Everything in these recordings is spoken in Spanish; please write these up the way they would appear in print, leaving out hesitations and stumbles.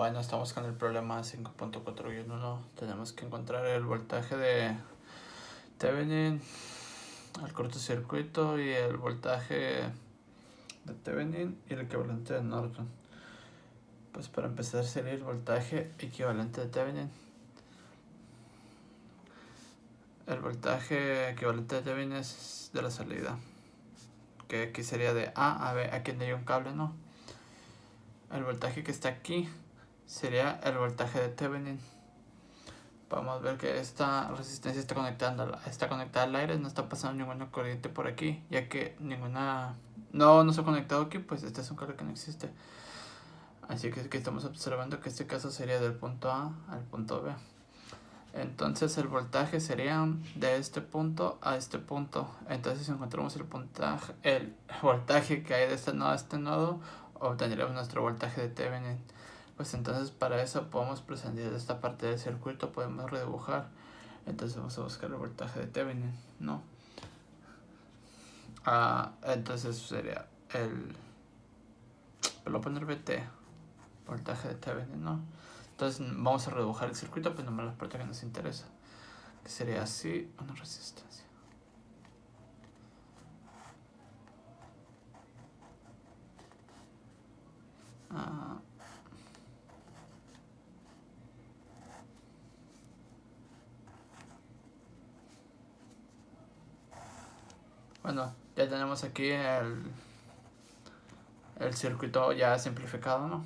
Bueno, estamos con el problema 5.4-1. Tenemos que encontrar el voltaje de Thevenin, el cortocircuito y el voltaje de Thevenin y el equivalente de Norton. Pues para empezar sería el voltaje equivalente de Thevenin. El voltaje equivalente de Thevenin es de la salida, que aquí sería de A a B. Aquí no hay un cable, ¿no? El voltaje que está aquí sería el voltaje de Thevenin. Podemos ver que esta resistencia está conectada al aire, no está pasando ninguna corriente por aquí, ya que ninguna no se ha conectado aquí, pues este es un cable que no existe. Así que aquí estamos observando que este caso sería del punto A al punto B. Entonces el voltaje sería de este punto a este punto. Entonces si encontramos el voltaje que hay de este nodo a este nodo, obtendríamos nuestro voltaje de Thevenin. Pues entonces para eso podemos prescindir de esta parte del circuito, podemos redibujar. Entonces vamos a buscar el voltaje de Thevenin, ¿no? Entonces sería lo voy a poner VT, voltaje de Thevenin, ¿no? Entonces vamos a redibujar el circuito, pues nomás la parte que nos interesa, que sería así, una resistencia. Bueno, ya tenemos aquí el circuito ya simplificado, ¿no?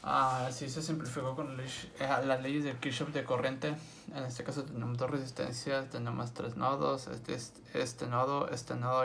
Así se simplificó con las leyes de Kirchhoff de corriente. En este caso tenemos dos resistencias, tenemos tres nodos, este nodo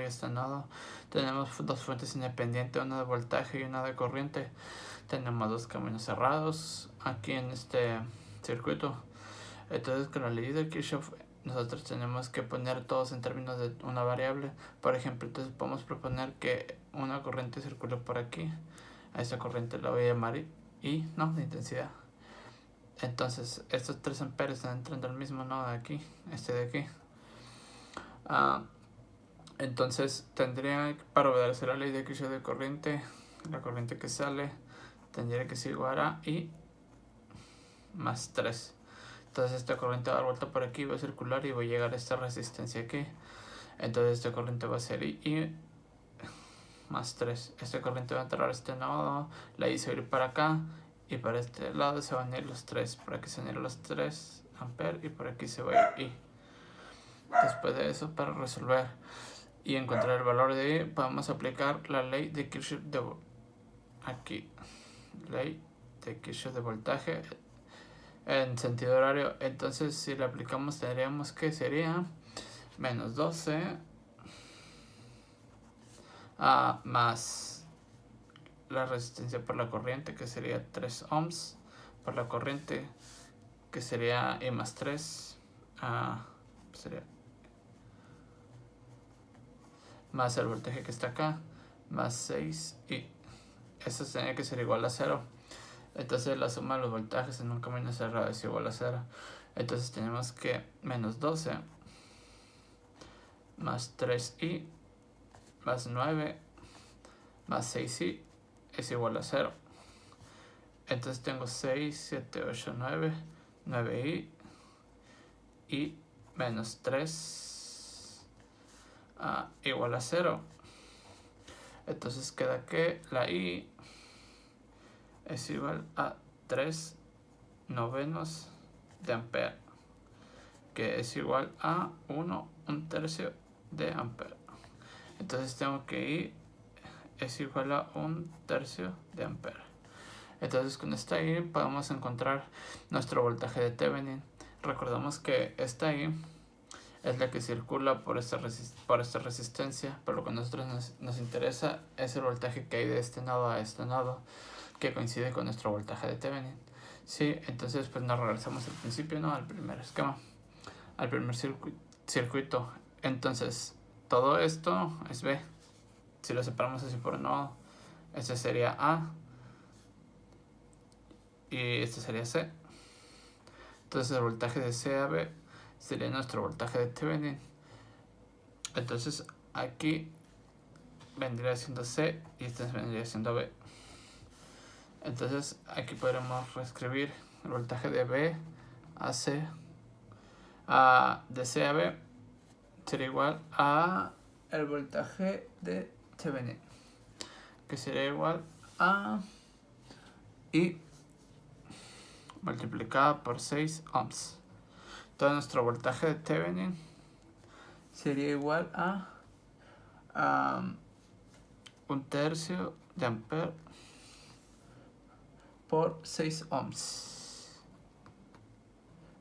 y este nodo. Tenemos dos fuentes independientes, una de voltaje y una de corriente. Tenemos dos caminos cerrados aquí en este circuito. Entonces con la ley de Kirchhoff nosotros tenemos que poner todos en términos de una variable. Por ejemplo, entonces podemos proponer que una corriente circule por aquí. A esa corriente la voy a llamar I, ¿no? De intensidad. Entonces estos 3 amperes están entrando al mismo nodo de aquí, este de aquí. Entonces tendría, para obedecer la ley de Kirchhoff de corriente, la corriente que sale tendría que ser igual a I más 3. Entonces esta corriente va a dar vuelta por aquí, va a circular y va a llegar a esta resistencia aquí. Entonces esta corriente va a ser I más 3. Esta corriente va a entrar a este nodo, la I se va a ir para acá y para este lado se van a ir los 3. Por aquí se van a ir los 3 amperes y por aquí se va a ir I. Después de eso, para resolver y encontrar el valor de I, podemos aplicar la ley de Kirchhoff de aquí, ley de Kirchhoff de voltaje en sentido horario. Entonces si la aplicamos tendríamos que sería menos 12 más la resistencia por la corriente, que sería 3 ohms por la corriente, que sería I más 3, sería más el voltaje que está acá, más 6, y eso tendría que ser igual a 0. Entonces la suma de los voltajes en un camino cerrado es igual a 0. Entonces tenemos que menos 12 más 3i más 9 más 6i es igual a 0. Entonces tengo 6, 7, 8, 9, 9i y menos 3 igual a 0. Entonces queda que la i es igual a 3 novenos de ampere, que es igual a 1 tercio de ampere. Entonces tengo que I es igual a 1 tercio de ampere. Entonces con esta I podemos encontrar nuestro voltaje de Thevenin. Recordamos que esta I es la que circula por esta resistencia, pero lo que a nosotros nos interesa es el voltaje que hay de este nodo a este nodo, que coincide con nuestro voltaje de Thevenin. Sí, entonces pues nos regresamos al principio, ¿no? Al primer esquema, al primer circuito. Entonces todo esto es B. Si lo separamos así por nodo, este sería A y este sería C. Entonces el voltaje de C a B sería nuestro voltaje de Thevenin. Entonces aquí vendría siendo C y este vendría siendo B. Entonces aquí podremos reescribir el voltaje de B a C, de C a B sería igual a el voltaje de Thevenin, que sería igual a I multiplicado por 6 ohms. Todo nuestro voltaje de Thevenin sería igual a 1/3 de ampere por 6 ohms.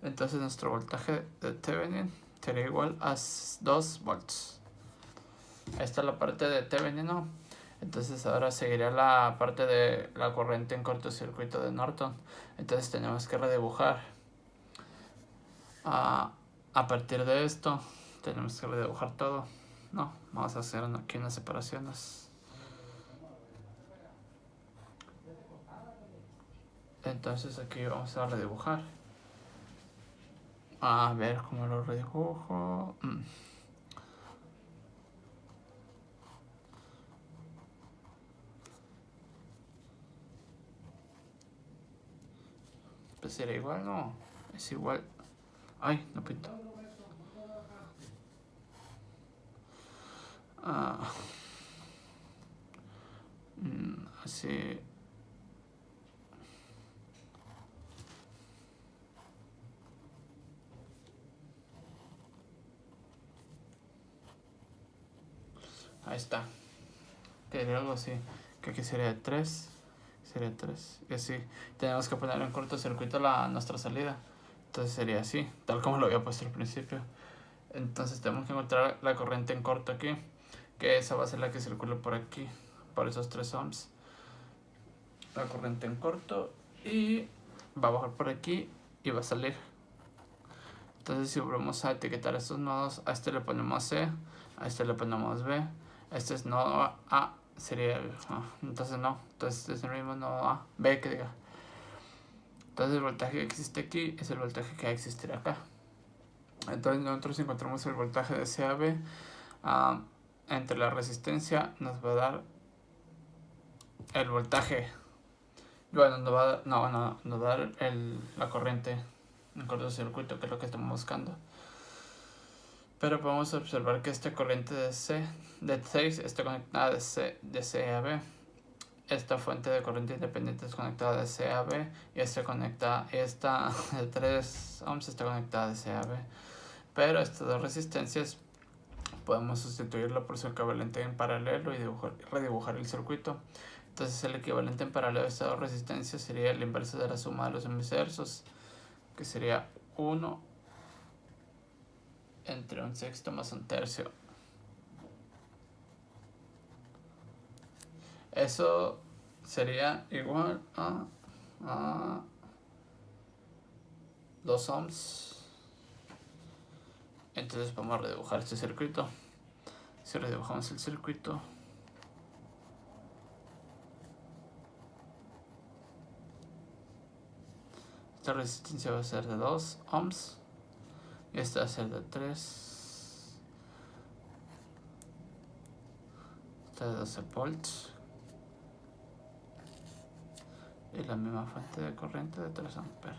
Entonces nuestro voltaje de Thevenin sería igual a 2 volts. Esta es la parte de Thevenin, ¿no? Entonces ahora seguiría la parte de la corriente en cortocircuito de Norton. Entonces tenemos que redibujar. A partir de esto tenemos que redibujar todo. No, vamos a hacer aquí unas separaciones. Entonces aquí vamos a redibujar. A ver cómo lo redibujo. Pues sería igual, no. Es igual. Ay, no pinto. Así. Ahí está. Quería algo así. Que aquí sería 3. Sería 3. Y así. Tenemos que poner en cortocircuito nuestra salida. Entonces sería así. Tal como lo había puesto al principio. Entonces tenemos que encontrar la corriente en corto aquí. Que esa va a ser la que circula por aquí. Por esos 3 ohms. La corriente en corto. Y va a bajar por aquí. Y va a salir. Entonces si volvemos a etiquetar estos nodos, a este le ponemos C, a este le ponemos B, este es nodo A, sería el... entonces no, entonces es el mismo nodo A, B que diga. Entonces el voltaje que existe aquí es el voltaje que va a existir acá. Entonces nosotros encontramos el voltaje de C a B entre la resistencia, nos va a dar el voltaje. Bueno, nos va a dar la corriente en cortocircuito, que es lo que estamos buscando. Pero podemos observar que esta corriente de 6 está conectada de C a B. Esta fuente de corriente independiente es conectada de C a B. Y esta de 3 ohms está conectada de C a B. Pero estas dos resistencias podemos sustituirlo por su equivalente en paralelo y redibujar el circuito. Entonces el equivalente en paralelo de estas dos resistencias sería el inverso de la suma de los inversos, que sería 1 entre 1/6 más 1/3. Eso sería igual a 2 ohms. Entonces vamos a redibujar este circuito. Si redibujamos el circuito, esta resistencia va a ser de 2 ohms y esta va a ser de 3. Esta de 12 volts y la misma fuente de corriente de 3 amperes.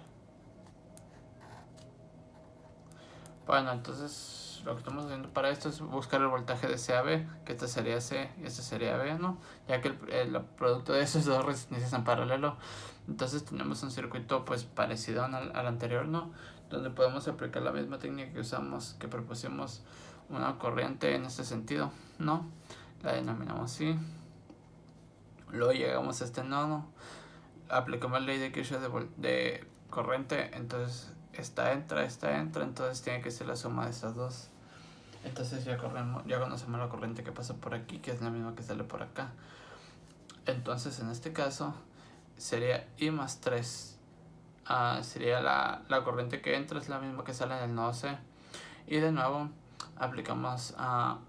Bueno, entonces lo que estamos haciendo para esto es buscar el voltaje de C a B, que este sería C y este sería B, ¿no? Ya que el producto de esos dos resistencias en paralelo. Entonces tenemos un circuito pues parecido al anterior, ¿no? Donde podemos aplicar la misma técnica que usamos, que propusimos una corriente en este sentido, ¿no? La denominamos así. Luego llegamos a este nodo, aplicamos la ley de Kirchhoff de corriente, entonces esta entra, entonces tiene que ser la suma de estas dos. Entonces ya conocemos la corriente que pasa por aquí, que es la misma que sale por acá. Entonces en este caso sería I más 3. Sería la corriente que entra, es la misma que sale en el nodo C. Y de nuevo aplicamos la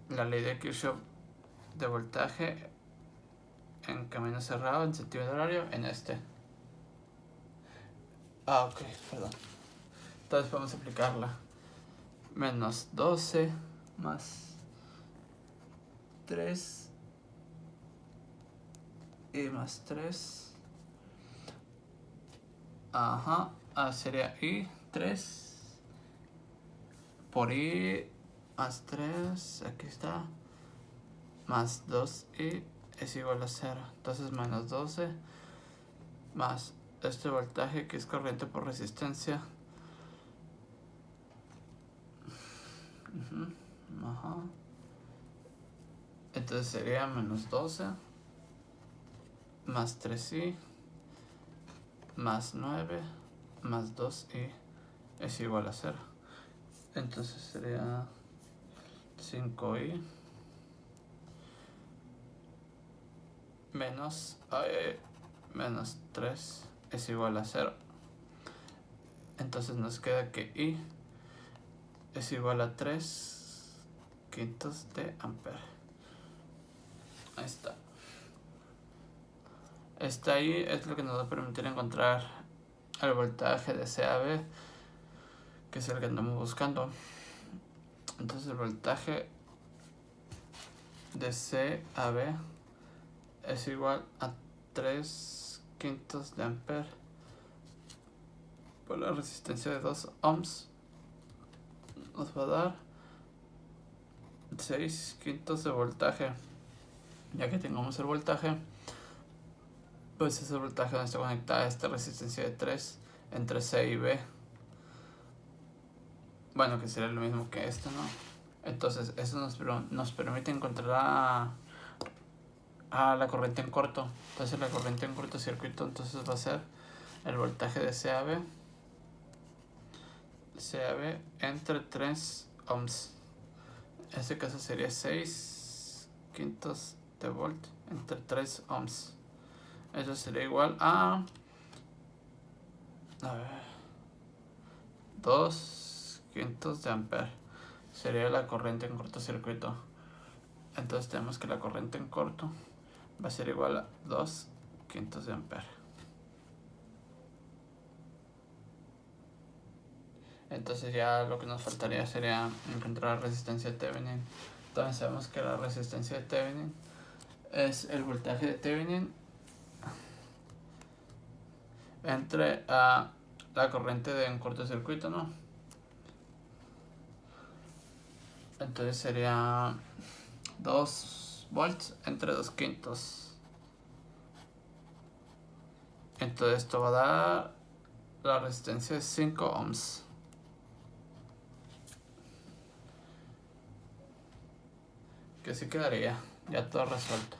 ley de Kirchhoff de voltaje en camino cerrado, en sentido horario, en este. Ok, perdón. Entonces podemos aplicarla. Menos 12 más 3 y más 3 Ajá, sería I3 por I más 3, aquí está, más 2I es igual a 0. Entonces menos 12 más este voltaje que es corriente por resistencia. Ajá. Entonces sería menos 12 más 3i más 9 más 2i es igual a 0. Entonces sería 5i menos 3 es igual a 0. Entonces nos queda que I es igual a 3 quintos de ampere. Ahí está. Esta I es lo que nos va a permitir encontrar el voltaje de CAB, que es el que andamos buscando. Entonces el voltaje de CAB es igual a 3 quintos de ampere por la resistencia de 2 ohms. Nos va a dar 6 quintos de voltaje. Ya que tengamos el voltaje, pues ese voltaje donde está conectada a esta resistencia de 3 entre C y B. Bueno, que sería lo mismo que esto, ¿no? Entonces eso nos permite encontrar a la corriente en corto. Entonces la corriente en cortocircuito entonces va a ser el voltaje de CAB entre 3 ohms. En este caso sería 6 quintos de volt entre 3 ohms. Eso sería igual a 2 quintos de ampere. Sería la corriente en cortocircuito. Entonces tenemos que la corriente en corto va a ser igual a 2 quintos de ampere. Entonces ya lo que nos faltaría sería encontrar la resistencia de Thevenin. Entonces sabemos que la resistencia de Thevenin es el voltaje de Thevenin entre la corriente en cortocircuito, ¿no? Entonces sería 2 volts entre 2 quintos. Entonces esto va a dar la resistencia de 5 ohms. Que así quedaría, ya todo resuelto.